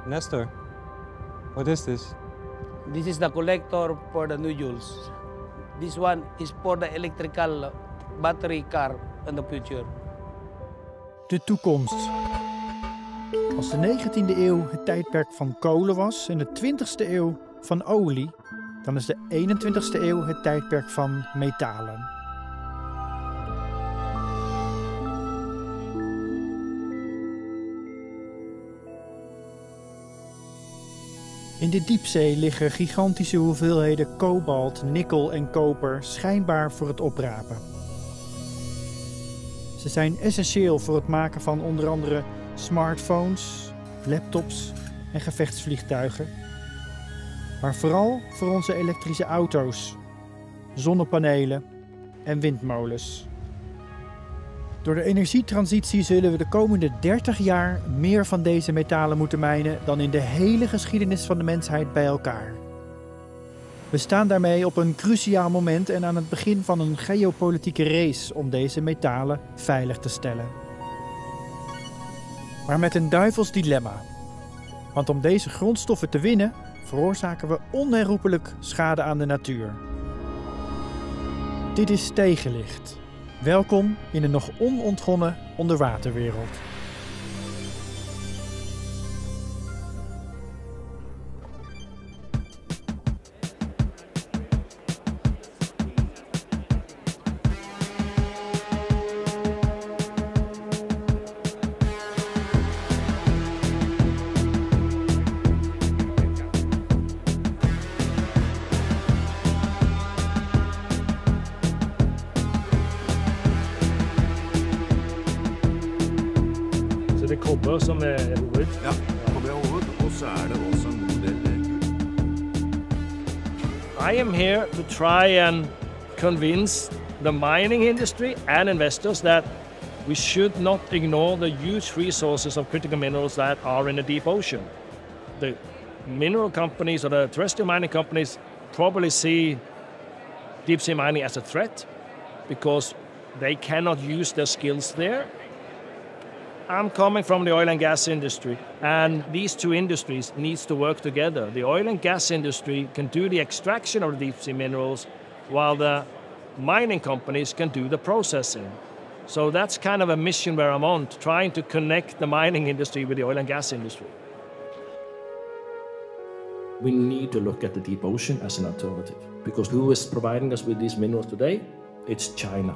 Nestor, what is this? This is the collector for the nodules. This one is for the electrical battery car in the future. De toekomst. Als de 19e eeuw het tijdperk van kolen was en de 20e eeuw van olie, dan is de 21e eeuw het tijdperk van metalen. In de diepzee liggen gigantische hoeveelheden kobalt, nikkel en koper schijnbaar voor het oprapen. Ze zijn essentieel voor het maken van onder andere smartphones, laptops en gevechtsvliegtuigen. Maar vooral voor onze elektrische auto's, zonnepanelen en windmolens. Door de energietransitie zullen we de komende 30 jaar meer van deze metalen moeten mijnen dan in de hele geschiedenis van de mensheid bij elkaar. We staan daarmee op een cruciaal moment en aan het begin van een geopolitieke race om deze metalen veilig te stellen. Maar met een duivels dilemma. Want om deze grondstoffen te winnen, veroorzaken we onherroepelijk schade aan de natuur. Dit is Tegenlicht. Welkom in een nog onontgonnen onderwaterwereld. Så det är kobber som är hoved? Ja, kobber är hoved, och så är det också en god del gull. I am here to try and convince the mining industry and investors that we should not ignore the huge resources of critical minerals that are in the deep ocean. The mineral companies or the terrestrial mining companies probably see deep sea mining as a threat because they cannot use their skills there. I'm coming from the oil and gas industry, and these two industries needs to work together. The oil and gas industry can do the extraction of the deep sea minerals, while the mining companies can do the processing. So that's kind of a mission where I'm on, trying to connect the mining industry with the oil and gas industry. We need to look at the deep ocean as an alternative, because who is providing us with these minerals today? It's China.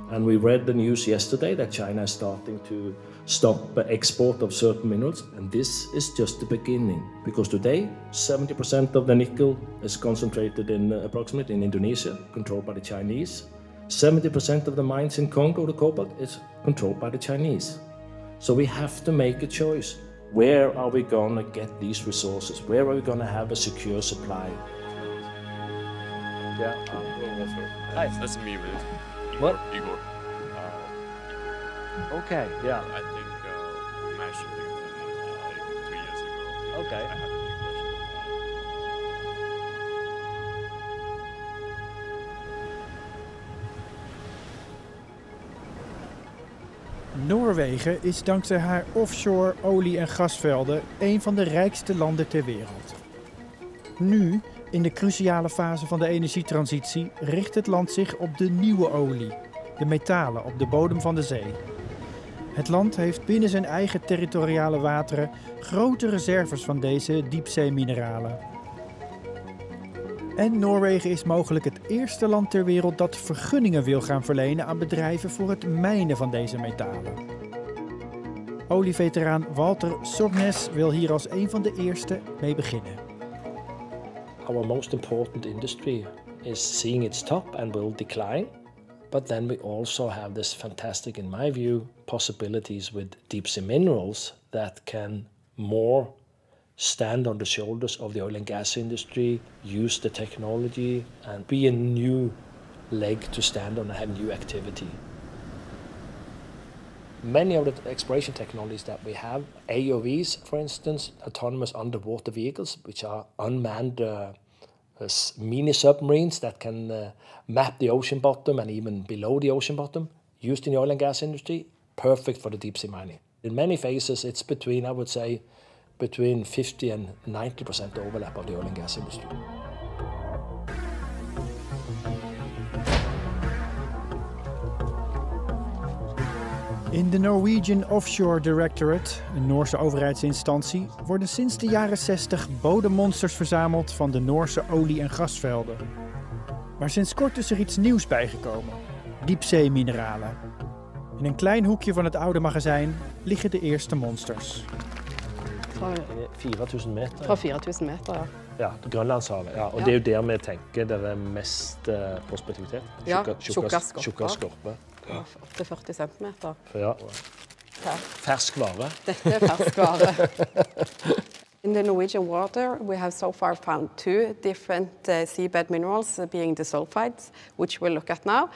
And we read the news yesterday that China is starting to stop export of certain minerals, and this is just the beginning, because today 70% of the nickel is concentrated in approximately in Indonesia, controlled by the Chinese. 70% of the mines in Congo, the cobalt, is controlled by the Chinese. So we have to make a choice. Where are we going to get these resources? Where are we going to have a secure supply? Yeah. Hi. That's me, really. What? Igor. Okay, yeah. I think we managed to link like 3 years ago. Okay. I have a big question. Noorwegen is dankzij haar offshore olie- en gasvelden een van de rijkste landen ter wereld. Nu, in de cruciale fase van de energietransitie, richt het land zich op de nieuwe olie, de metalen op de bodem van de zee. Het land heeft binnen zijn eigen territoriale wateren grote reserves van deze diepzeemineralen. En Noorwegen is mogelijk het eerste land ter wereld dat vergunningen wil gaan verlenen aan bedrijven voor het mijnen van deze metalen. Olieveteraan Walter Sognes wil hier als een van de eerste mee beginnen. Our most important industry is seeing its top and will decline. But then we also have this fantastic, in my view, possibilities with deep sea minerals that can more stand on the shoulders of the oil and gas industry, use the technology, and be a new leg to stand on and have new activity. Many of the exploration technologies that we have, AUVs, for instance, autonomous underwater vehicles, which are unmanned mini submarines that can map the ocean bottom and even below the ocean bottom, used in the oil and gas industry, perfect for the deep sea mining. In many phases, it's between, I would say, between 50 and 90% overlap of the oil and gas industry. In de Norwegian Offshore Directorate, een Noorse overheidsinstantie, worden sinds de jaren 60 bodemmonsters verzameld van de Noorse olie- en gasvelden. Maar sinds kort is er iets nieuws bijgekomen: diepzeemineralen. In een klein hoekje van het oude magazijn liggen de eerste monsters. Fra 4000 meter. Fra 4000 meter, ja. Ja, Grønlandshavet. Ja, og Ja. det er jo der vi tenker det er mest prospektivitet. Ja, Tjukkast tjukkast skorpe. Opp til 40 centimeter. Ja. Ja. Ferskvare. Dette er ferskvare. In the Norwegian water, we have so far found 2 different seabed minerals, being the sulfides, which we'll look at now,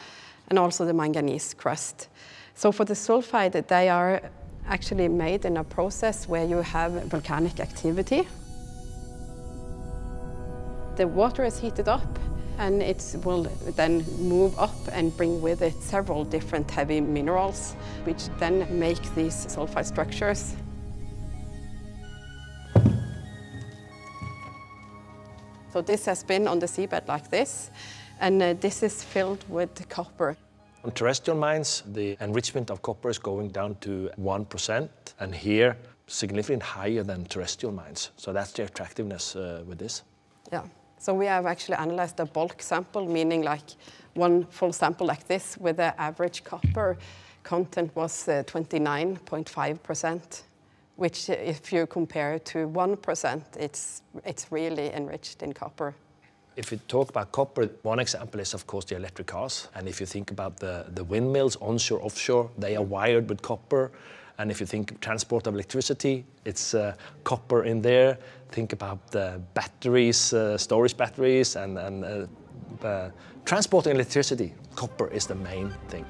and also the manganese crust. So for the sulfide, they are actually made in a process where you have volcanic activity. The water is heated up, and it will then move up and bring with it several different heavy minerals, which then make these sulfide structures. So this has been on the seabed like this, and this is filled with copper. On terrestrial mines, the enrichment of copper is going down to 1%, and here significantly higher than terrestrial mines. So that's the attractiveness with this. Yeah. So we have actually analyzed a bulk sample, meaning like one full sample like this with the average copper content was 29.5%, which if you compare to 1%, it's really enriched in copper. If you talk about copper, one example is of course the electric cars. And if you think about the windmills, onshore, offshore, they are wired with copper. And if you think transport of electricity, it's copper in there. Think about the batteries, storage batteries, and transporting electricity. Copper is the main thing.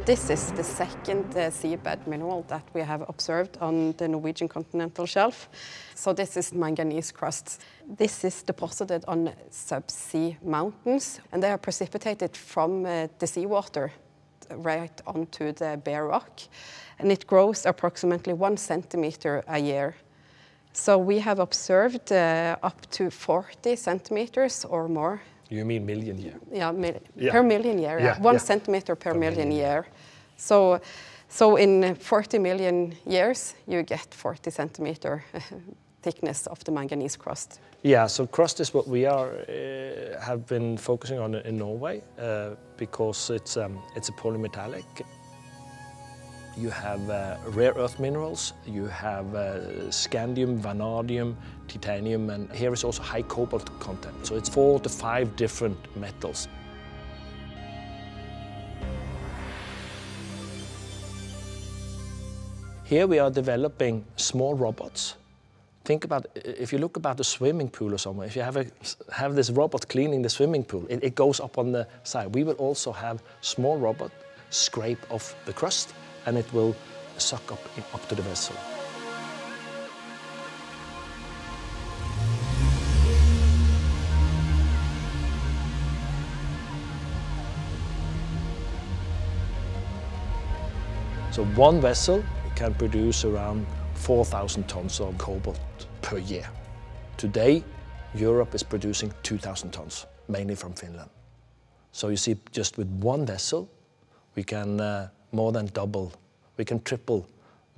This is the second seabed mineral that we have observed on the Norwegian continental shelf. So this is manganese crust. This is deposited on subsea mountains, and they are precipitated from the seawater right onto the bare rock. And it grows approximately 1 centimeter a year. So we have observed up to 40 centimeters or more. You mean million year? Yeah, Yeah. per million year. Yeah, 1 yeah. centimeter per million year. So in 40 million years, you get 40 centimeter thickness of the manganese crust. Yeah, so crust is what we have been focusing on in Norway because it's a polymetallic. You have rare earth minerals, you have scandium, vanadium, titanium, and here is also high cobalt content. So it's 4 to 5 different metals. Here we are developing small robots. Think about, if you look about a swimming pool or somewhere, if you have this robot cleaning the swimming pool, it goes up on the side. We will also have small robot scrape off the crust, and it will suck up to the vessel. So one vessel can produce around 4,000 tons of cobalt per year. Today, Europe is producing 2,000 tons, mainly from Finland. So you see, just with one vessel, we can more than double, we can triple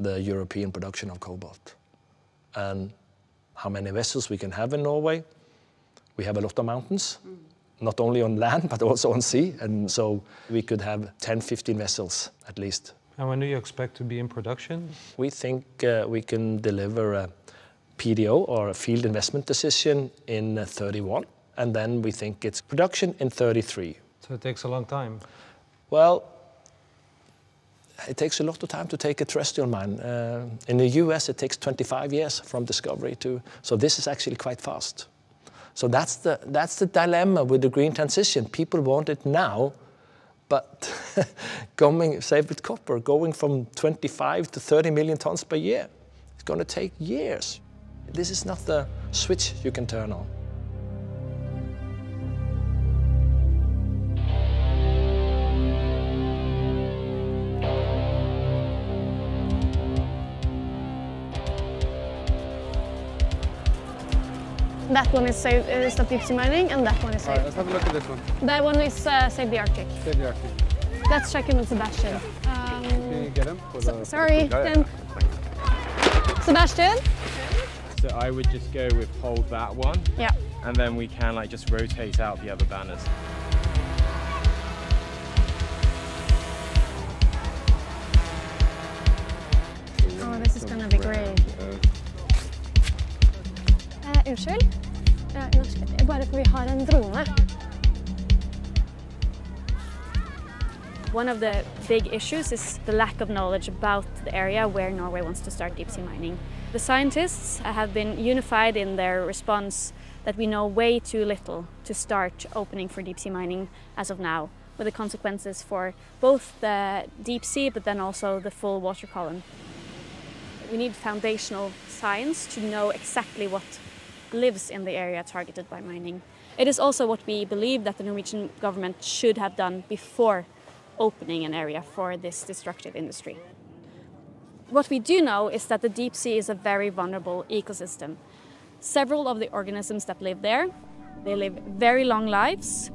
the European production of cobalt. And how many vessels we can have in Norway? We have a lot of mountains, not only on land, but also on sea. And so we could have 10, 15 vessels at least. And when do you expect to be in production? We think we can deliver a PDO, or a field investment decision, in 31. And then we think it's production in 33. So it takes a long time. Well, it takes a lot of time to take a terrestrial mine. In the US, it takes 25 years from discovery to, so this is actually quite fast. So that's the dilemma with the green transition. People want it now, but say with copper, going from 25 to 30 million tons per year, it's going to take years. This is not the switch you can turn on. That one is Stop Deep Sea Mining, and that one is All right, let's have a look at this one. That one is Save the Arctic. Save the Arctic. Let's check in with Sebastian. Can you get him? Sorry, then. Sebastian? So I would just go with hold that one. Yeah. And then we can like just rotate out the other banners. Oh, this is gonna be great. Unnskyld? Bare for vi har en drone. One of the big issues is the lack of knowledge about the area where Norway wants to start deep sea mining. The scientists have been unified in their response that we know way too little to start opening for deep sea mining as of now, with the consequences for both the deep sea but then also the full water column. We need foundational science to know exactly what lives in the area targeted by mining. It is also what we believe that the Norwegian government should have done before opening an area for this destructive industry. What we do know is that the deep sea is a very vulnerable ecosystem. Several of the organisms that live there, they live very long lives,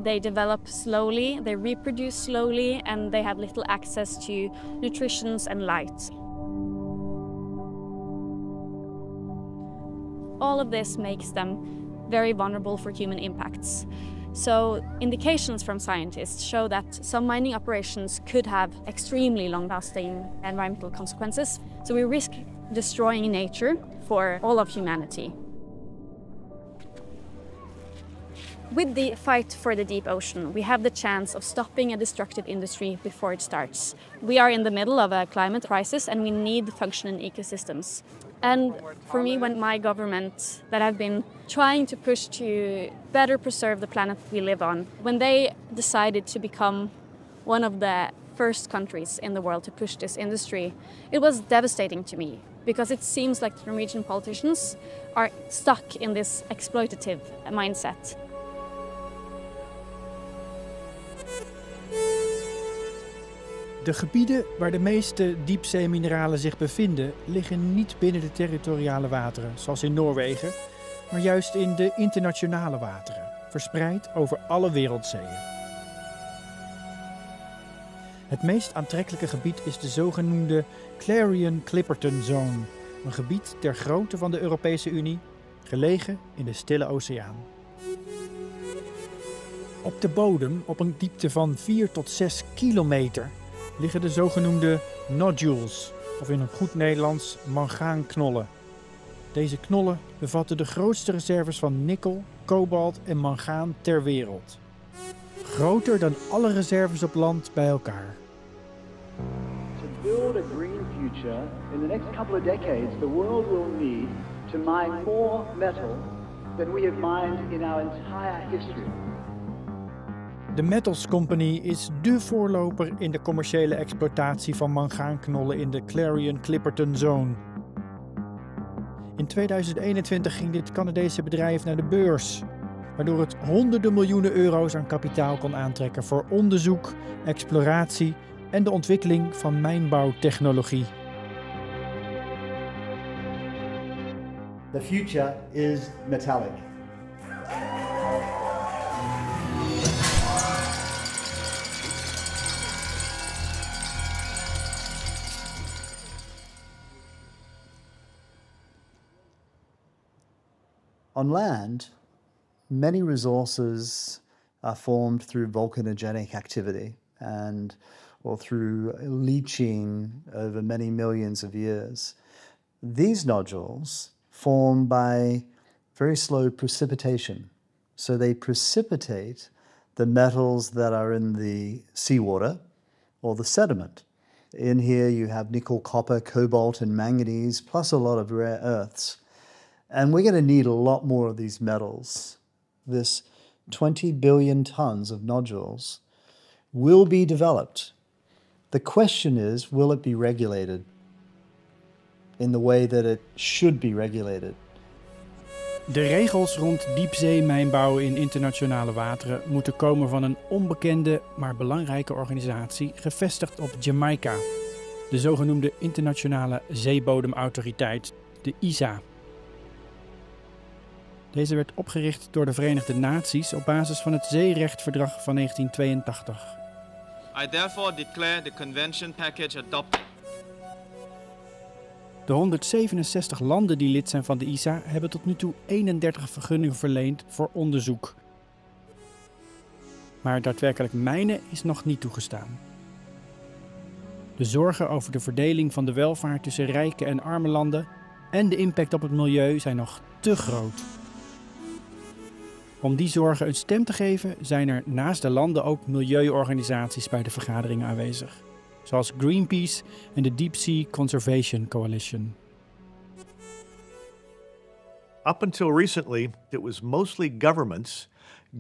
they develop slowly, they reproduce slowly, and they have little access to nutrition and light. All of this makes them very vulnerable for human impacts. So indications from scientists show that some mining operations could have extremely long-lasting environmental consequences. So we risk destroying nature for all of humanity. With the fight for the deep ocean, we have the chance of stopping a destructive industry before it starts. We are in the middle of a climate crisis and we need functioning ecosystems. And for me, when my government that have been trying to push to better preserve the planet we live on, when they decided to become one of the first countries in the world to push this industry, it was devastating to me because it seems like the Norwegian politicians are stuck in this exploitative mindset. De gebieden waar de meeste diepzeemineralen zich bevinden, liggen niet binnen de territoriale wateren, zoals in Noorwegen, maar juist in de internationale wateren, verspreid over alle wereldzeeën. Het meest aantrekkelijke gebied is de zogenoemde Clarion-Clipperton Zone, een gebied ter grootte van de Europese Unie, gelegen in de Stille Oceaan. Op de bodem, op een diepte van 4 tot 6 kilometer, liggen de zogenoemde nodules, of in een goed Nederlands mangaanknollen. Deze knollen bevatten de grootste reserves van nikkel, kobalt en mangaan ter wereld. Groter dan alle reserves op land bij elkaar. To build a green future, in the next couple of decades, the world will need to mine more metal than we have mined in our entire history. De Metals Company is dé voorloper in de commerciële exploitatie van mangaanknollen in de Clarion-Clipperton Zone. In 2021 ging dit Canadese bedrijf naar de beurs, waardoor het honderden miljoenen euro's aan kapitaal kon aantrekken voor onderzoek, exploratie en de ontwikkeling van mijnbouwtechnologie. The future is metallic. On land, many resources are formed through volcanogenic activity or through leaching over many millions of years. These nodules form by very slow precipitation. So they precipitate the metals that are in the seawater or the sediment. In here you have nickel, copper, cobalt, and manganese, plus a lot of rare earths. And we're going to need a lot more of these metals. This 20 billion tons of nodules will be developed. The question is, will it be regulated in the way that it should be regulated? De regels rond diepzeemijnbouw in internationale wateren moeten komen van een onbekende, maar belangrijke organisatie gevestigd op Jamaica. De zogenoemde Internationale Zeebodemautoriteit, de ISA. Deze werd opgericht door de Verenigde Naties op basis van het Zeerechtverdrag van 1982. I therefore declare the convention package adopted. De 167 landen die lid zijn van de ISA hebben tot nu toe 31 vergunningen verleend voor onderzoek. Maar daadwerkelijk mijnen is nog niet toegestaan. De zorgen over de verdeling van de welvaart tussen rijke en arme landen en de impact op het milieu zijn nog te groot. Om die zorgen een stem te geven zijn er naast de landen ook milieuorganisaties bij de vergadering aanwezig, zoals Greenpeace en de Deep Sea Conservation Coalition. Up until recently, it was mostly governments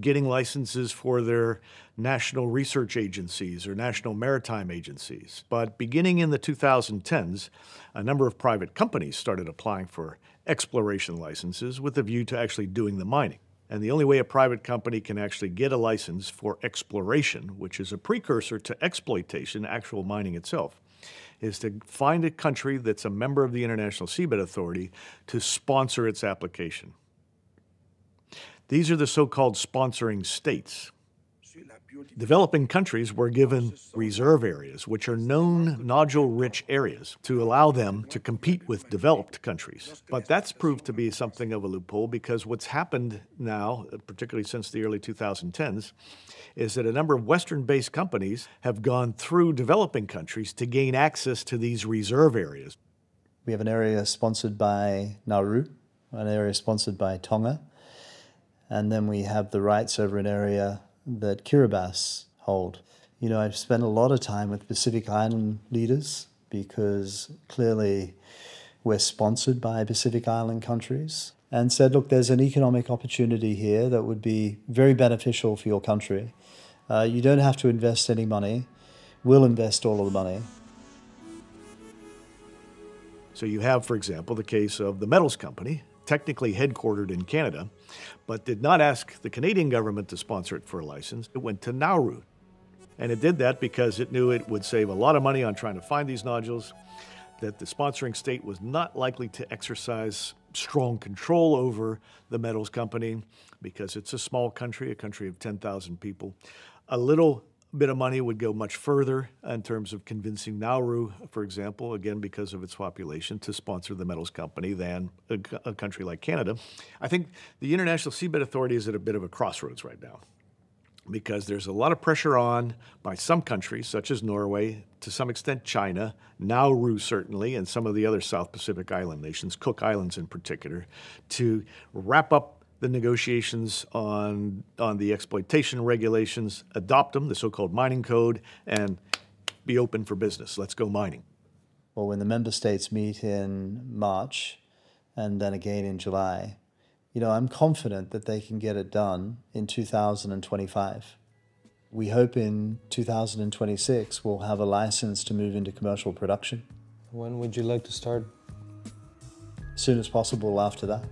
getting licenses for their national research agencies or national maritime agencies. But beginning in the 2010s, a number of private companies started applying for exploration licenses with a view to actually doing the mining. And the only way a private company can actually get a license for exploration, which is a precursor to exploitation, actual mining itself, is to find a country that's a member of the International Seabed Authority to sponsor its application. These are the so-called sponsoring states. Developing countries were given reserve areas, which are known nodule-rich areas, to allow them to compete with developed countries. But that's proved to be something of a loophole because what's happened now, particularly since the early 2010s, is that a number of Western-based companies have gone through developing countries to gain access to these reserve areas. We have an area sponsored by Nauru, an area sponsored by Tonga, and then we have the rights over an area that Kiribati hold. You know, I've spent a lot of time with Pacific Island leaders because clearly we're sponsored by Pacific Island countries and said, look, there's an economic opportunity here that would be very beneficial for your country. You don't have to invest any money. We'll invest all of the money. So you have, for example, the case of the Metals Company, technically headquartered in Canada, but did not ask the Canadian government to sponsor it for a license. It went to Nauru. And it did that because it knew it would save a lot of money on trying to find these nodules, that the sponsoring state was not likely to exercise strong control over the Metals Company because it's a small country, a country of 10,000 people. A little bit of money would go much further in terms of convincing Nauru, for example, again because of its population, to sponsor the Metals Company than a country like Canada. I think the International Seabed Authority is at a bit of a crossroads right now because there's a lot of pressure on by some countries, such as Norway, to some extent China, Nauru certainly, and some of the other South Pacific island nations, Cook Islands in particular, to wrap up the negotiations on the exploitation regulations, adopt them, the so-called mining code, and be open for business. Let's go mining. Well, when the member states meet in March and then again in July, you know, I'm confident that they can get it done in 2025. We hope in 2026 we'll have a license to move into commercial production. When would you like to start? As soon as possible after that.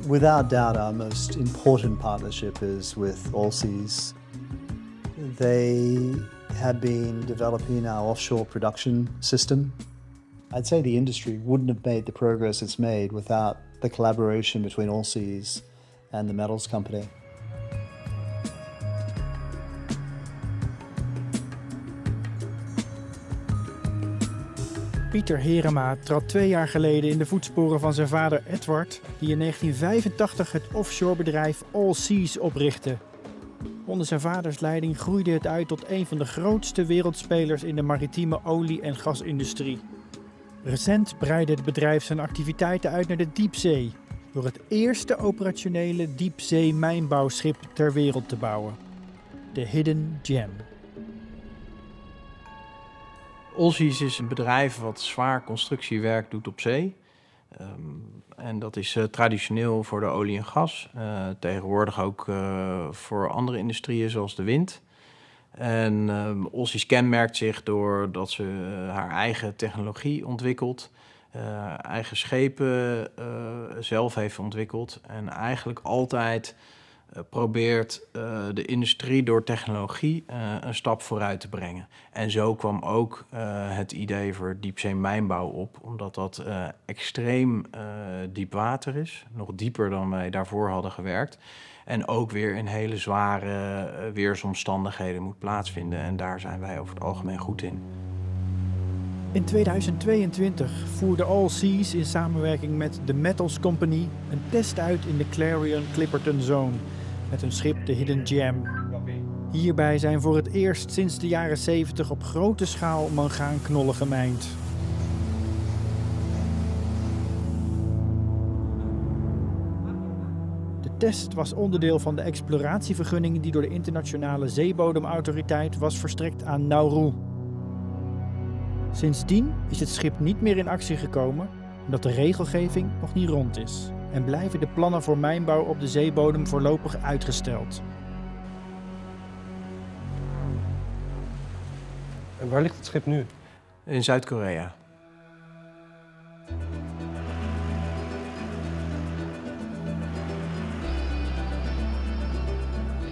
Without doubt, our most important partnership is with Allseas. They have been developing our offshore production system. I'd say the industry wouldn't have made the progress it's made without the collaboration between Allseas and the Metals Company. Pieter Herema trad 2 jaar geleden in de voetsporen van zijn vader Edward, die in 1985 het offshorebedrijf Allseas oprichtte. Onder zijn vaders leiding groeide het uit tot een van de grootste wereldspelers in de maritieme olie- en gasindustrie. Recent breidde het bedrijf zijn activiteiten uit naar de diepzee, door het eerste operationele diepzee-mijnbouwschip ter wereld te bouwen, de Hidden Gem. Allseas is een bedrijf wat zwaar constructiewerk doet op zee. En dat is traditioneel voor de olie en gas. Tegenwoordig ook voor andere industrieën zoals de wind. En Allseas kenmerkt zich doordat ze haar eigen technologie ontwikkelt. Eigen schepen zelf heeft ontwikkeld. En eigenlijk altijd probeert de industrie door technologie een stap vooruit te brengen. En zo kwam ook het idee voor diepzeemijnbouw op, omdat dat extreem diep water is, nog dieper dan wij daarvoor hadden gewerkt. En ook weer in hele zware weersomstandigheden moet plaatsvinden. En daar zijn wij over het algemeen goed in. In 2022 voerde Allseas in samenwerking met The Metals Company een test uit in de Clarion-Clipperton Zone met hun schip de Hidden Gem. Hierbij zijn voor het eerst sinds de jaren 70 op grote schaal mangaanknollen gemijnd. De test was onderdeel van de exploratievergunning die door de Internationale Zeebodemautoriteit was verstrekt aan Nauru. Sindsdien is het schip niet meer in actie gekomen omdat de regelgeving nog niet rond is en blijven de plannen voor mijnbouw op de zeebodem voorlopig uitgesteld. En waar ligt het schip nu? In Zuid-Korea.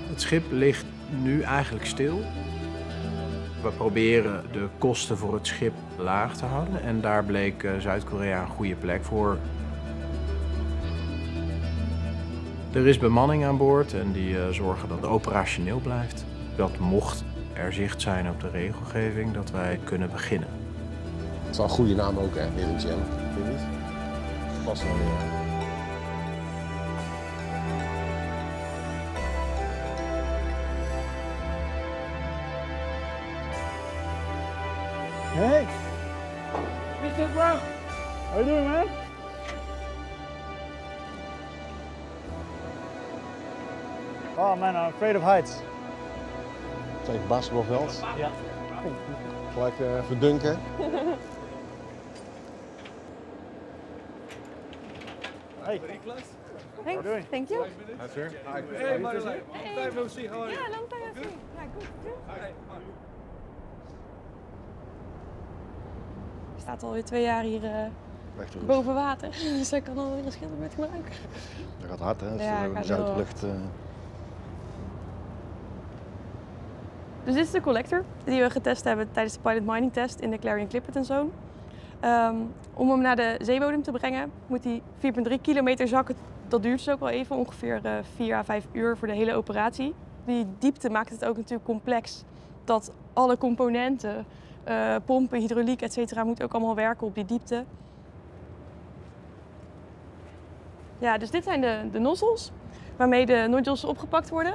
Het schip ligt nu eigenlijk stil. We proberen de kosten voor het schip laag te houden en daar bleek Zuid-Korea een goede plek voor. Er is bemanning aan boord en die zorgen dat het operationeel blijft. Dat mocht er zicht zijn op de regelgeving, dat wij kunnen beginnen. Het is wel een goede naam ook, hè, Hidden Gem. Vind je niet? Past wel weer. Hey! Mr. Brown! How you doing, man? Oh man, I'm afraid of heights. Het is een basketbalveld. Ja. Gelijk verdunken. Hey. Thanks. Thank you. Hi, sir. Hey, Marjolein. Long time no see. How are you? Yeah, long time no see. Yeah, good. Je staat alweer 2 jaar hier boven water, dus dat kan alweer een schilder met gebruiken. Dat gaat hard, hè? Ja, de zuidlucht. Dus dit is de collector die we getest hebben tijdens de pilot mining test in de Clarion-Clipperton Zone. Om hem naar de zeebodem te brengen moet hij 4,3 kilometer zakken. Dat duurt dus ook wel even, ongeveer 4 à 5 uur voor de hele operatie. Die diepte maakt het ook natuurlijk complex dat alle componenten, pompen, hydrauliek, etc. moeten ook allemaal werken op die diepte. Ja, dus dit zijn de nozzles waarmee de nodules opgepakt worden.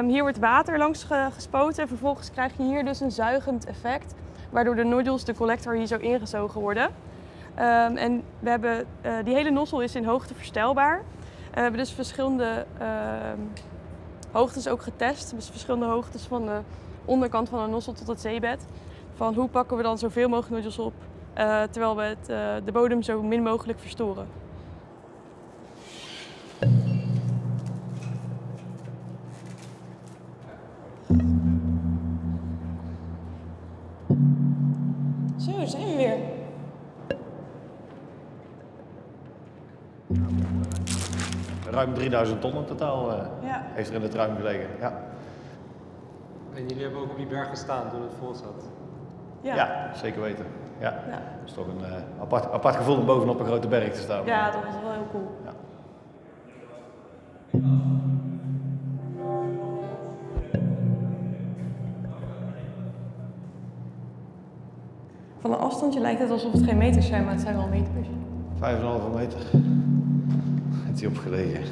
Hier wordt water langs gespoten en vervolgens krijg je hier dus een zuigend effect, waardoor de nodules, de collector, hier zo ingezogen worden. En we hebben, die hele nozzle is in hoogte verstelbaar. We hebben dus verschillende hoogtes ook getest, dus verschillende hoogtes van de onderkant van de nozzle tot het zeebed. Van hoe pakken we dan zoveel mogelijk nodules op, terwijl we de bodem zo min mogelijk verstoren. Zo, zijn we weer. Ruim 3000 ton in totaal heeft er in het ruim gelegen. Ja. En jullie hebben ook op die berg gestaan toen het vol zat? Ja, zeker weten. Ja. Het is toch een apart gevoel om bovenop een grote berg te staan. Ja, dat was wel heel cool. Ja. Van een afstandje lijkt het alsof het geen meters zijn, maar het zijn wel meters. 5,5 meter heeft hij opgelegen.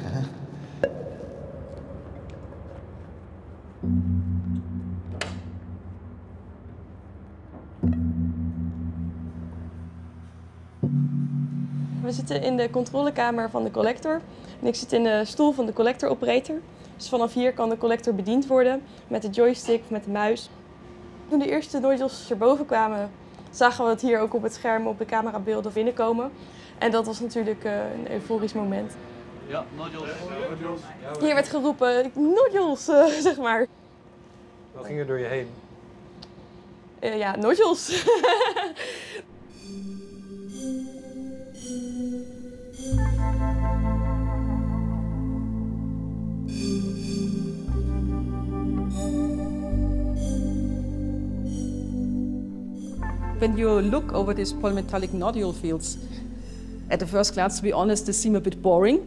We zitten in de controlekamer van de collector en ik zit in de stoel van de collector operator. Dus vanaf hier kan de collector bediend worden met de joystick of met de muis. Toen de eerste nodules erboven kwamen, zagen we het hier ook op het scherm op de camerabeelden binnenkomen. En dat was natuurlijk een euforisch moment. Ja, nodules. Hier werd geroepen, nodules, zeg maar. Wat ging er door je heen? Ja, nodules. When you look over these polymetallic nodule fields, at the first glance, to be honest, they seem a bit boring.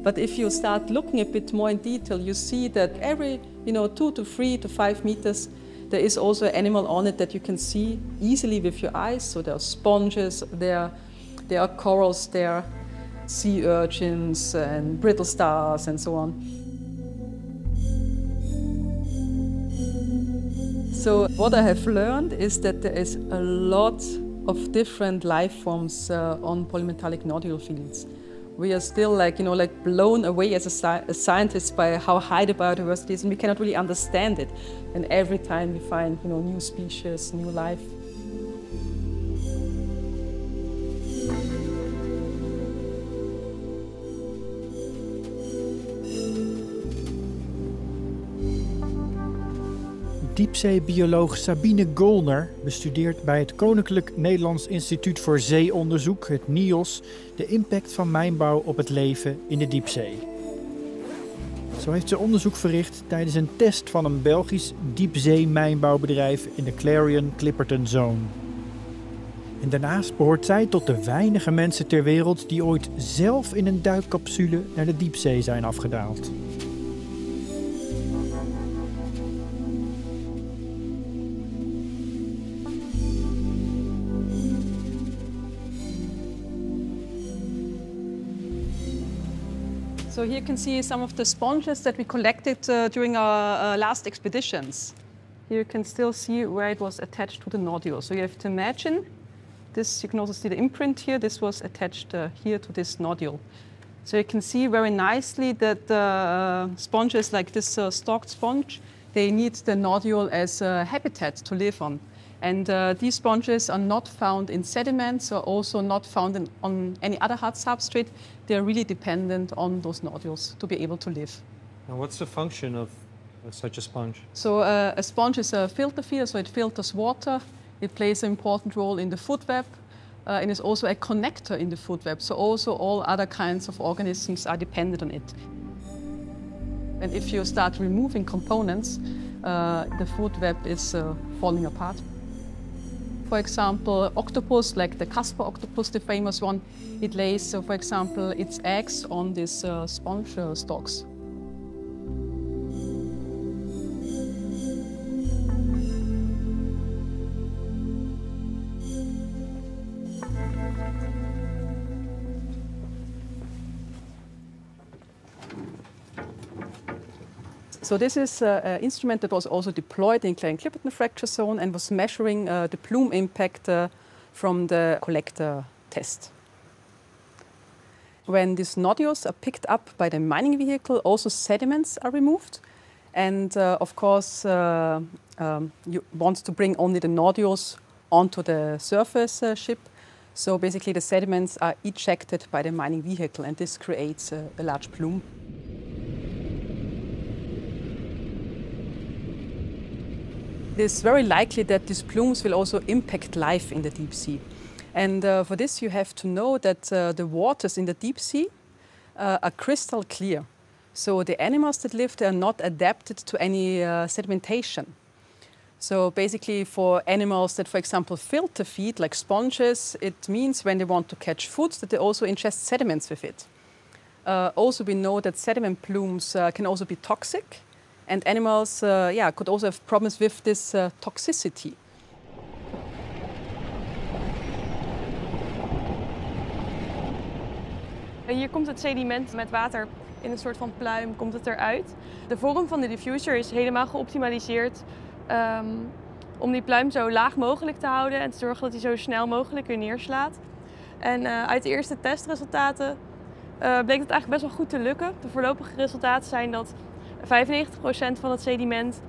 But if you start looking a bit more in detail, you see that every 2 to 3 to 5 meters, there is also an animal on it that you can see easily with your eyes. So there are sponges, there are corals, there are sea urchins and brittle stars and so on. So what I have learned is that there is a lot of different life forms on polymetallic nodule fields. We are still like blown away as a scientist by how high the biodiversity is, and we cannot really understand it. And every time we find new species, new life. Diepzeebioloog Sabine Gollner bestudeert bij het Koninklijk Nederlands Instituut voor Zeeonderzoek, het NIOS, de impact van mijnbouw op het leven in de diepzee. Zo heeft ze onderzoek verricht tijdens een test van een Belgisch diepzeemijnbouwbedrijf in de Clarion-Clipperton Zone. En daarnaast behoort zij tot de weinige mensen ter wereld die ooit zelf in een duikcapsule naar de diepzee zijn afgedaald. So here you can see some of the sponges that we collected during our last expeditions. Here you can still see where it was attached to the nodule. So you have to imagine this, you can also see the imprint here, this was attached here to this nodule. So you can see very nicely that sponges like this stalked sponge, they need the nodule as a habitat to live on. And these sponges are not found in sediments or also not found on any other hard substrate. They're really dependent on those nodules to be able to live. And what's the function of such a sponge? So a sponge is a filter feeder, so it filters water. It plays an important role in the food web and is also a connector in the food web. So also all other kinds of organisms are dependent on it. And if you start removing components, the food web is falling apart. For example, octopus, like the Casper octopus, the famous one, it lays, for example, its eggs on these sponge stalks. So this is an instrument that was also deployed in Clarion-Clipperton fracture zone and was measuring the plume impact from the collector test. When these nodules are picked up by the mining vehicle, also sediments are removed. And of course, you want to bring only the nodules onto the surface ship. So basically the sediments are ejected by the mining vehicle, and this creates a large plume. It is very likely that these plumes will also impact life in the deep sea. And for this you have to know that the waters in the deep sea are crystal clear. So the animals that live there are not adapted to any sedimentation. So basically for animals that, for example, filter feed, like sponges, it means when they want to catch food that they also ingest sediments with it. Also we know that sediment plumes can also be toxic. And animals could also have problems with this toxicity. Hier komt het sediment met water in een soort van pluim komt het eruit. De vorm van de diffuser is helemaal geoptimaliseerd om die pluim zo laag mogelijk te houden en te zorgen dat hij zo snel mogelijk weer neerslaat. En uit de eerste testresultaten bleek het eigenlijk best wel goed te lukken. De voorlopige resultaten zijn dat 95% van het sediment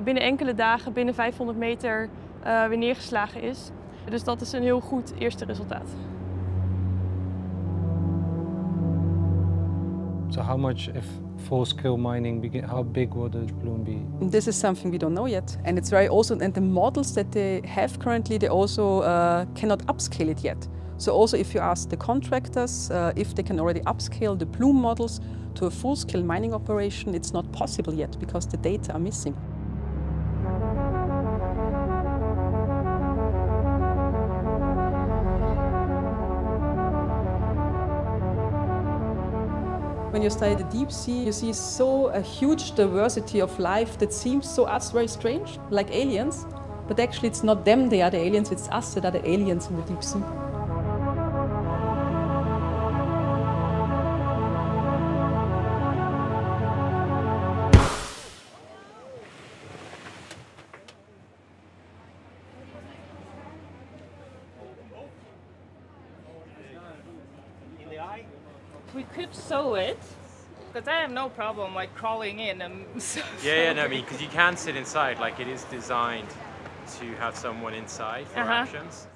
binnen enkele dagen, binnen 500 meter, weer neergeslagen is. Dus dat is een heel goed eerste resultaat. So how much, if full-scale mining begin, how big would the plume be? This is something we don't know yet. And it's very also, and the models that they have currently, they also cannot upscale it yet. So also if you ask the contractors if they can already upscale the plume models to a full-scale mining operation, it's not possible yet because the data are missing. When you study the deep sea, you see a huge diversity of life that seems to us very strange, like aliens. But actually it's not them they are the aliens, it's us that are the aliens in the deep sea. We could sew it, because I have no problem like crawling in and Yeah, no, I mean, because you can sit inside, like it is designed to have someone inside for actions.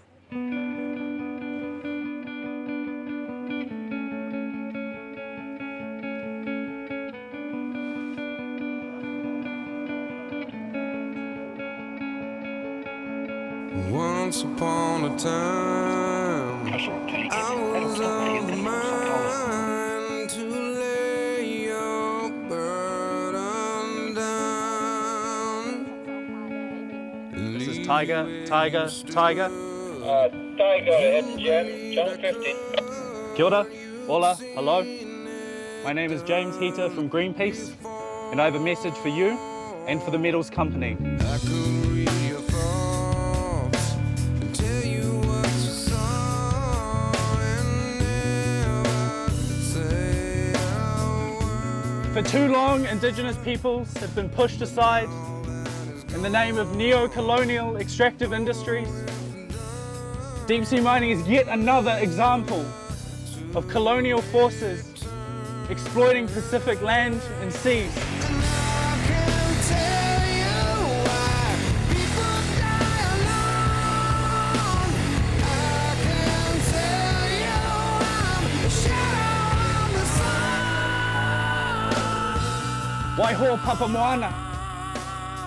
Once upon a time, I was of the mind to lay your burden down. This is Tiger, Tiger, Tiger. Tiger, head Jem, John 15. Kia ora, hola, hello. My name is James Heater from Greenpeace, and I have a message for you and for the Metals Company. For too long, Indigenous peoples have been pushed aside in the name of neo-colonial extractive industries. Deep sea mining is yet another example of colonial forces exploiting Pacific land and seas. Waiho Papamoana,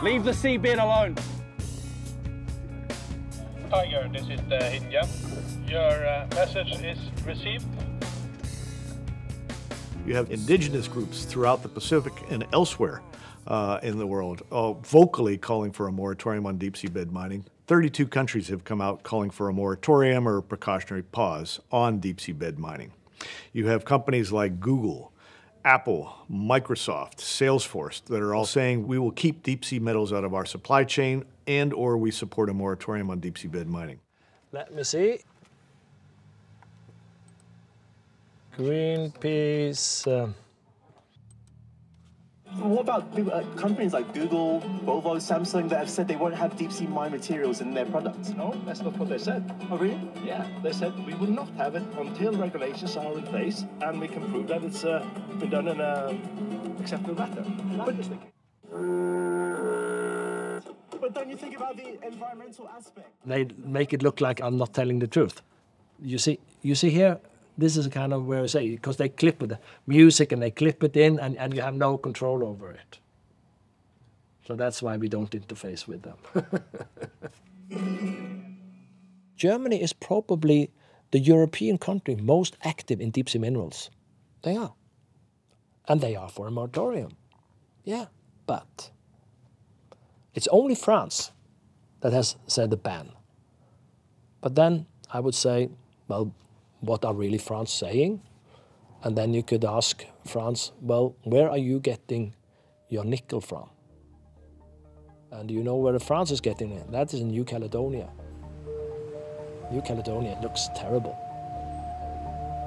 leave the seabed alone. Tiger, this is the Hidden Gem. Your message is received. You have indigenous groups throughout the Pacific and elsewhere in the world vocally calling for a moratorium on deep seabed mining. 32 countries have come out calling for a moratorium or a precautionary pause on deep seabed mining. You have companies like Google, Apple, Microsoft, Salesforce that are all saying we will keep deep sea metals out of our supply chain and or we support a moratorium on deep sea bed mining. Let me see. Greenpeace. What about people, companies like Google, Volvo, Samsung that have said they won't have deep sea mine materials in their products? No, that's not what they said. Oh, really? Yeah, they said we will not have it until regulations are in place and we can prove that it's been done in an acceptable manner. But don't you think about the environmental aspect? They make it look like I'm not telling the truth. You see here, this is kind of where I say, because they clip the music and they clip it in and you have no control over it. So that's why we don't interface with them. Germany is probably the European country most active in deep sea minerals. They are. And they are for a moratorium. Yeah, but it's only France that has said a ban. But then I would say, well, what are really France saying? And then you could ask France, well, where are you getting your nickel from? And you know where France is getting it? That is in New Caledonia. New Caledonia looks terrible.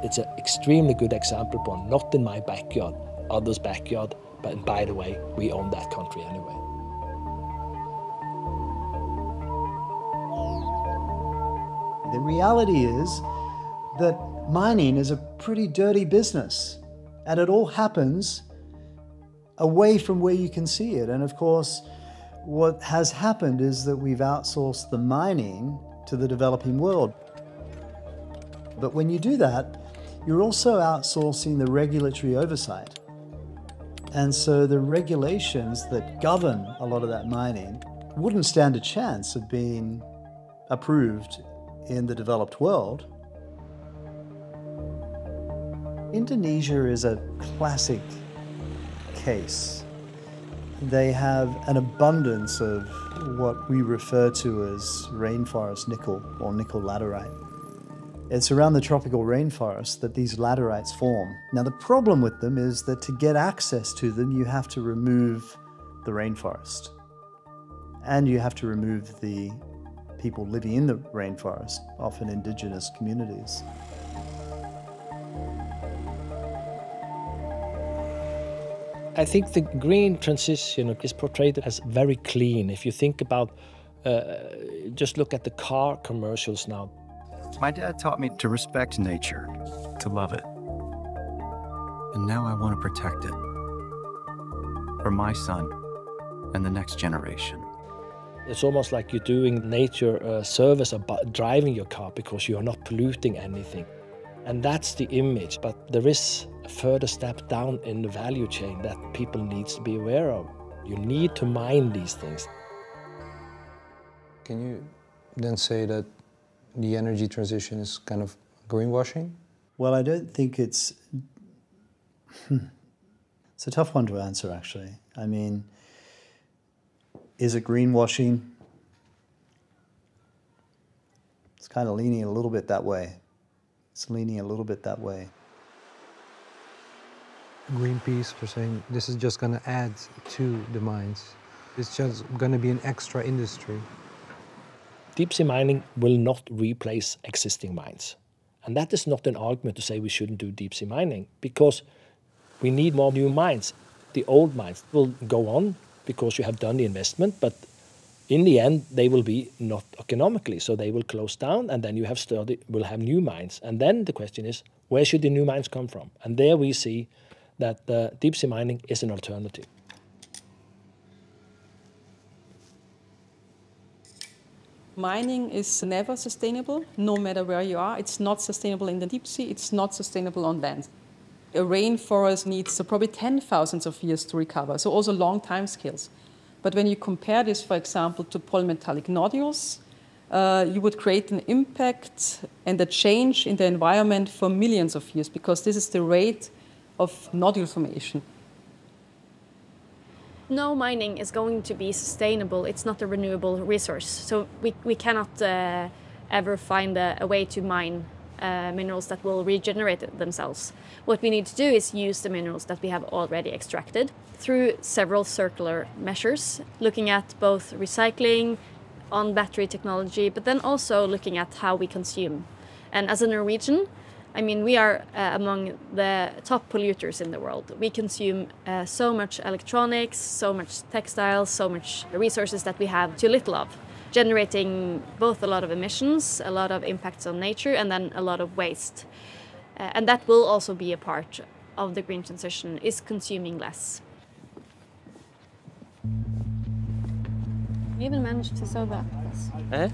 It's an extremely good example point, not in my backyard, others' backyard, but by the way, we own that country anyway. The reality is that mining is a pretty dirty business, and it all happens away from where you can see it. And of course, what has happened is that we've outsourced the mining to the developing world. But when you do that, you're also outsourcing the regulatory oversight. And so the regulations that govern a lot of that mining wouldn't stand a chance of being approved in the developed world. Indonesia is a classic case. They have an abundance of what we refer to as rainforest nickel or nickel laterite. It's around the tropical rainforest that these laterites form. Now, the problem with them is that to get access to them, you have to remove the rainforest. And you have to remove the people living in the rainforest, often indigenous communities. I think the green transition is portrayed as very clean. If you think about, just look at the car commercials now. My dad taught me to respect nature, to love it. And now I want to protect it. For my son and the next generation. It's almost like you're doing nature a service about driving your car because you are not polluting anything. And that's the image, but there is a further step down in the value chain that people need to be aware of. You need to mine these things. Can you then say that the energy transition is kind of greenwashing? Well, I don't think it's... It's a tough one to answer, actually. I mean, is it greenwashing? It's kind of leaning a little bit that way. It's leaning a little bit that way. Greenpeace for saying this is just going to add to the mines. It's just going to be an extra industry. Deep sea mining will not replace existing mines. And that is not an argument to say we shouldn't do deep sea mining, because we need more new mines. The old mines will go on because you have done the investment, but in the end, they will be not economically, so they will close down, and then you will have new mines. And then the question is, where should the new mines come from? And there we see that deep sea mining is an alternative. Mining is never sustainable, no matter where you are. It's not sustainable in the deep sea, it's not sustainable on land. A rainforest needs probably 10,000 of years to recover, so also long time scales. But when you compare this, for example, to polymetallic nodules, you would create an impact and a change in the environment for millions of years, because this is the rate of nodule formation. No mining is going to be sustainable. It's not a renewable resource. So we cannot ever find a way to mine minerals that will regenerate themselves. What we need to do is use the minerals that we have already extracted through several circular measures, looking at both recycling, on battery technology, but then also looking at how we consume. And as a Norwegian, I mean, we are among the top polluters in the world. We consume so much electronics, so much textiles, so much resources that we have too little of, generating both a lot of emissions, a lot of impacts on nature, and then a lot of waste. And that will also be a part of the green transition, is consuming less. You even managed to sew that. Eh?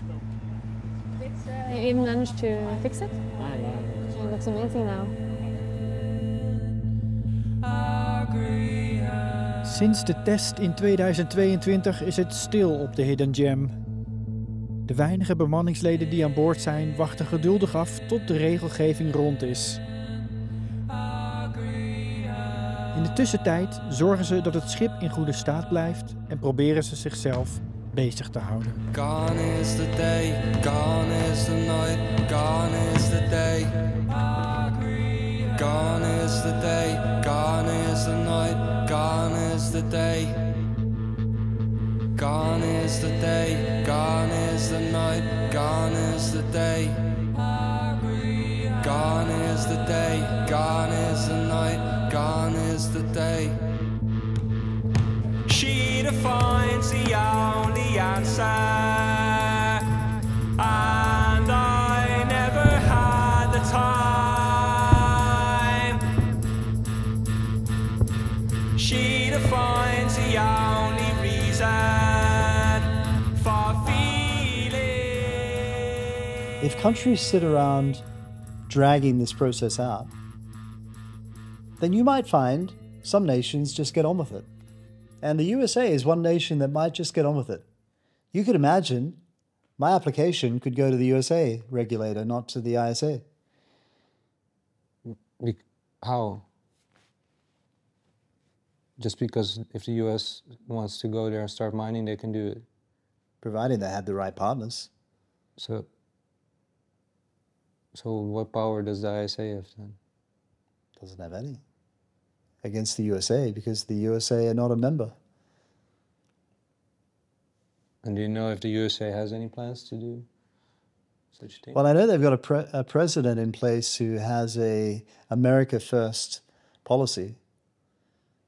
You even managed to fix it? Ah, yeah. It looks amazing now. Sinds de test in 2022 is het stil op de Hidden Gem. De weinige bemanningsleden die aan boord zijn, wachten geduldig af tot de regelgeving rond is. In de tussentijd zorgen ze dat het schip in goede staat blijft en proberen ze zichzelf bezig te houden. Gone is the day, gone is the night, gone is the day. Gone is the day, gone is the night, gone is the day. Gone is the day, gone is the night, gone is the day. Gone is the day, gone is the night, gone is the day. She defines the only answer, and I never had the time. She defines the only reason for feeling. If countries sit around dragging this process out, then you might find some nations just get on with it. And the USA is one nation that might just get on with it. You could imagine my application could go to the USA regulator, not to the ISA. How? Just because if the US wants to go there and start mining, they can do it? Providing they have the right partners. So So what power does the ISA have then? Doesn't have any against the USA because the USA are not a member. And do you know if the USA has any plans to do such things? Well, I know they've got a president in place who has a America First policy.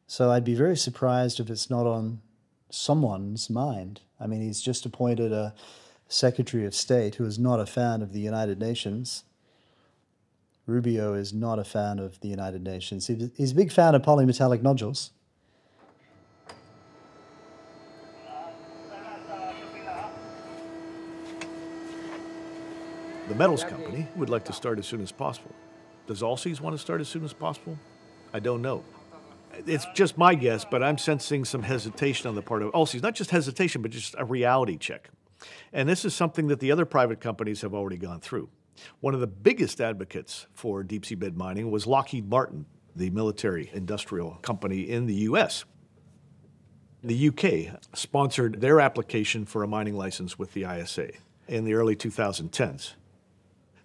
So I'd be very surprised if it's not on someone's mind. I mean, he's just appointed a Secretary of State who is not a fan of the United Nations. Rubio is not a fan of the United Nations. He's a big fan of polymetallic nodules. The metals company would like to start as soon as possible. Does Allseas want to start as soon as possible? I don't know. It's just my guess, but I'm sensing some hesitation on the part of Allseas. Not just hesitation, but just a reality check. And this is something that the other private companies have already gone through. One of the biggest advocates for deep seabed mining was Lockheed Martin, the military industrial company in the US. The UK sponsored their application for a mining license with the ISA in the early 2010s.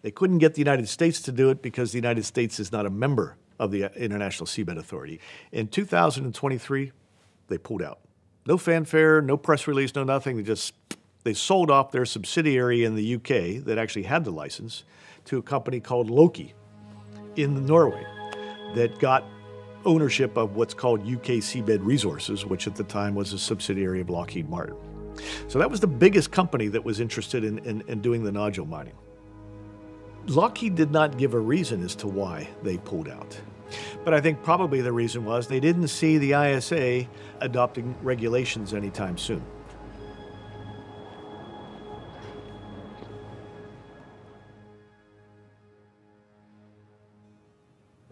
They couldn't get the United States to do it because the United States is not a member of the International Seabed Authority. In 2023, they pulled out. No fanfare, no press release, no nothing. They sold off their subsidiary in the UK that actually had the license to a company called Loki in Norway that got ownership of what's called UK Seabed Resources, which at the time was a subsidiary of Lockheed Martin. So that was the biggest company that was interested in doing the nodule mining. Lockheed did not give a reason as to why they pulled out. But I think probably the reason was they didn't see the ISA adopting regulations anytime soon.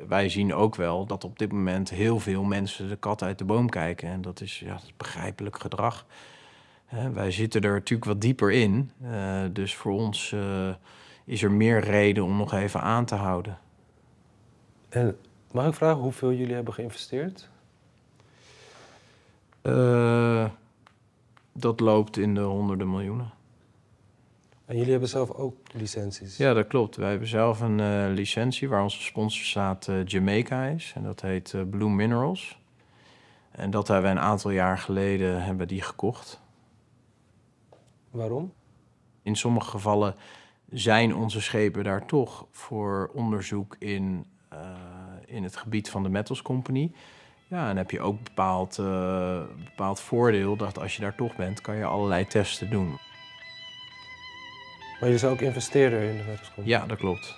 Wij zien ook wel dat op dit moment heel veel mensen de kat uit de boom kijken. En dat is, dat is begrijpelijk gedrag. Wij zitten er natuurlijk wat dieper in. Dus voor ons is er meer reden om nog even aan te houden. En mag ik vragen hoeveel jullie hebben geïnvesteerd? Dat loopt in de honderden miljoenen. En jullie hebben zelf ook licenties? Ja, dat klopt. Wij hebben zelf een licentie waar onze sponsorstaat Jamaica is. En dat heet Blue Minerals. En dat hebben we een aantal jaar geleden hebben die gekocht. Waarom? In sommige gevallen zijn onze schepen daar toch voor onderzoek in het gebied van de Metals Company. Ja, en heb je ook bepaald voordeel dat als je daar toch bent, kan je allerlei testen doen. Maar je is ook investeerder in de Metals Company? Ja, dat klopt.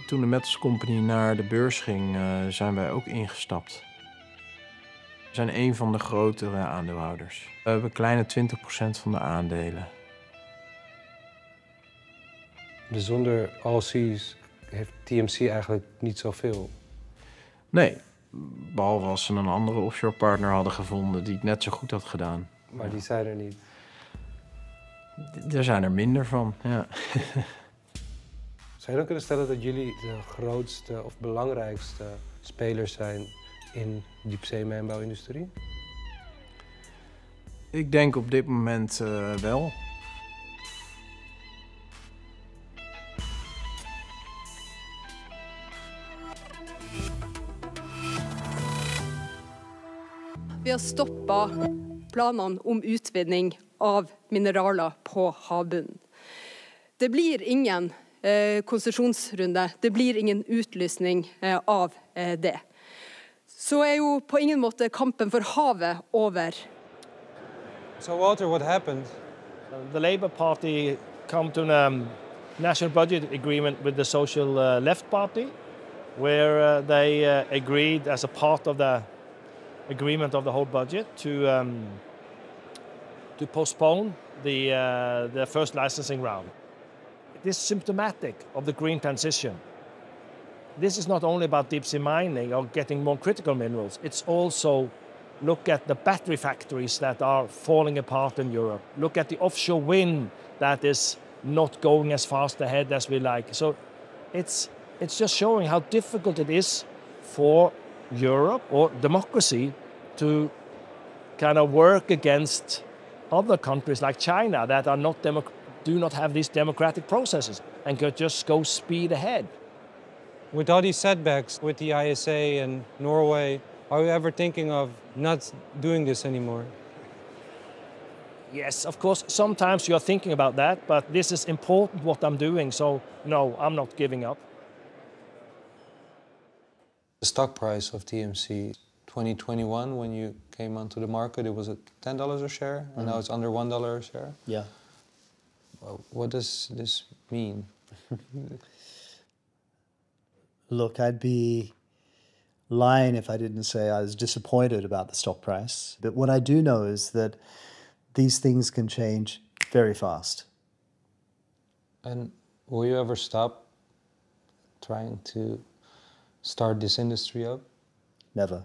Toen de Metals Company naar de beurs ging, zijn wij ook ingestapt. We zijn een van de grotere aandeelhouders. We hebben een kleine 20% van de aandelen. Dus zonder Allseas heeft TMC eigenlijk niet zoveel? Nee, behalve als ze een andere offshore partner hadden gevonden die het net zo goed had gedaan. Maar die zijn er niet? Er zijn er minder van, ja. Zou je dan kunnen stellen dat jullie de grootste of belangrijkste spelers zijn in de diepzeemijnbouwindustrie? Ik denk op dit moment wel. Vi har stoppa planene om utvinning av mineraler på havbunnen. Det blir ingen konsesjonsrunde, det blir ingen utlysning av det. Så er jo på ingen måte kampen for havet over. So Walter, what happened? The Labour Party come to a national budget agreement with the Social Left Party, where they agreed as a part of the agreement of the whole budget to postpone the first licensing round. It is symptomatic of the green transition. This is not only about deep sea mining or getting more critical minerals, it's also look at the battery factories that are falling apart in Europe. Look at the offshore wind that is not going as fast ahead as we like. So it's just showing how difficult it is for Europe or democracy to kind of work against other countries like China that are not do not have these democratic processes. and could just go speed ahead. With all these setbacks with the ISA and Norway, are you ever thinking of not doing this anymore? Yes, of course, sometimes you're thinking about that, but this is important what I'm doing, so no, I'm not giving up. The stock price of TMC 2021, when you came onto the market, it was at $10 a share, and now it's under $1 a share. Yeah. What does this mean? Look, I'd be lying if I didn't say I was disappointed about the stock price. But what I do know is that these things can change very fast. And will you ever stop trying to start this industry up? Never.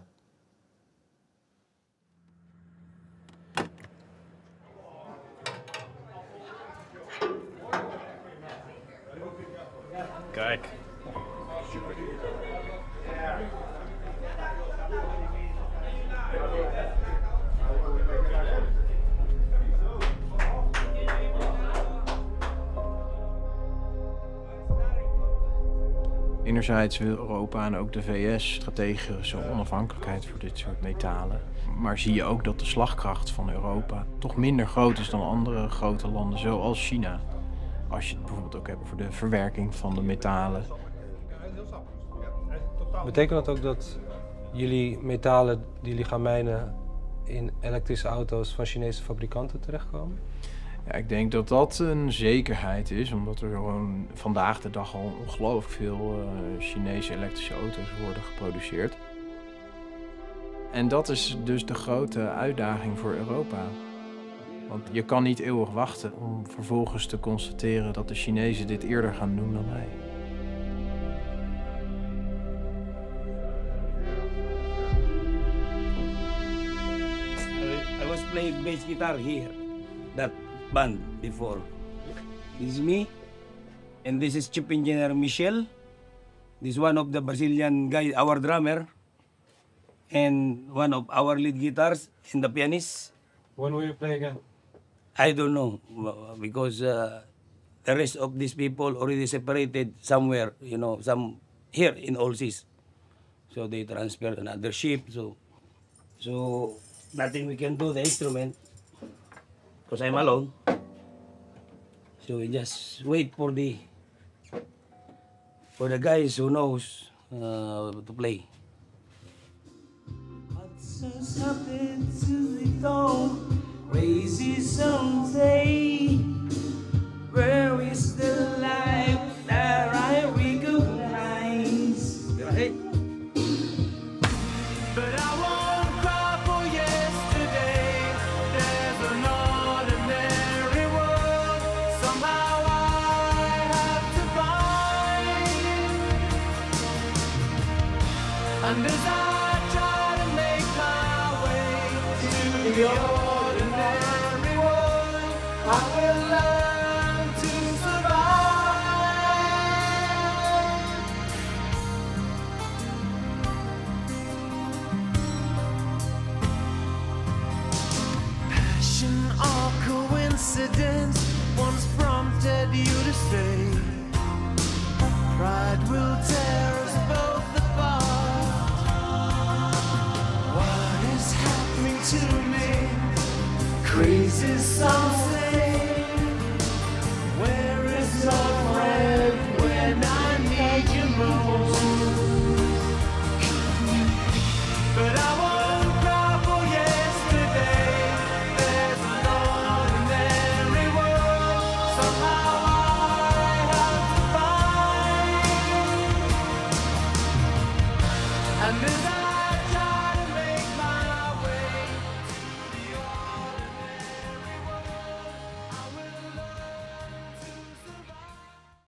Kijk. Enerzijds wil Europa en ook de VS strategische onafhankelijkheid voor dit soort metalen. Maar zie je ook dat de slagkracht van Europa toch minder groot is dan andere grote landen zoals China. Als je het bijvoorbeeld ook hebt voor de verwerking van de metalen. Betekent dat ook dat jullie metalen die jullie gaan mijnen in elektrische auto's van Chinese fabrikanten terechtkomen? Ja, ik denk dat dat een zekerheid is, omdat er gewoon vandaag de dag al ongelooflijk veel Chinese elektrische auto's worden geproduceerd. En dat is dus de grote uitdaging voor Europa. Want je kan niet eeuwig wachten om vervolgens te constateren dat de Chinezen dit eerder gaan doen dan wij. I was playing bass guitar here, that band before. This is me, and this is Chief Engineer Michel. This is one of the Brazilian guy, our drummer, and one of our lead guitars and the pianist. When will you play again? I don't know, because the rest of these people already separated somewhere, you know, some here in Allseas. So they transferred another ship, so nothing we can do the instrument, because I'm alone. So we just wait for the guys who knows to play. Something to the dawn, crazy someday. Where is the life that I recognize? But I won't cry for yesterday. There's an ordinary world somehow I have to find. And as I try to make my way to the ordinary world, I will learn to survive. Passion or coincidence once prompted you to stay. Pride will tear us both apart. What is happening to me? Crazy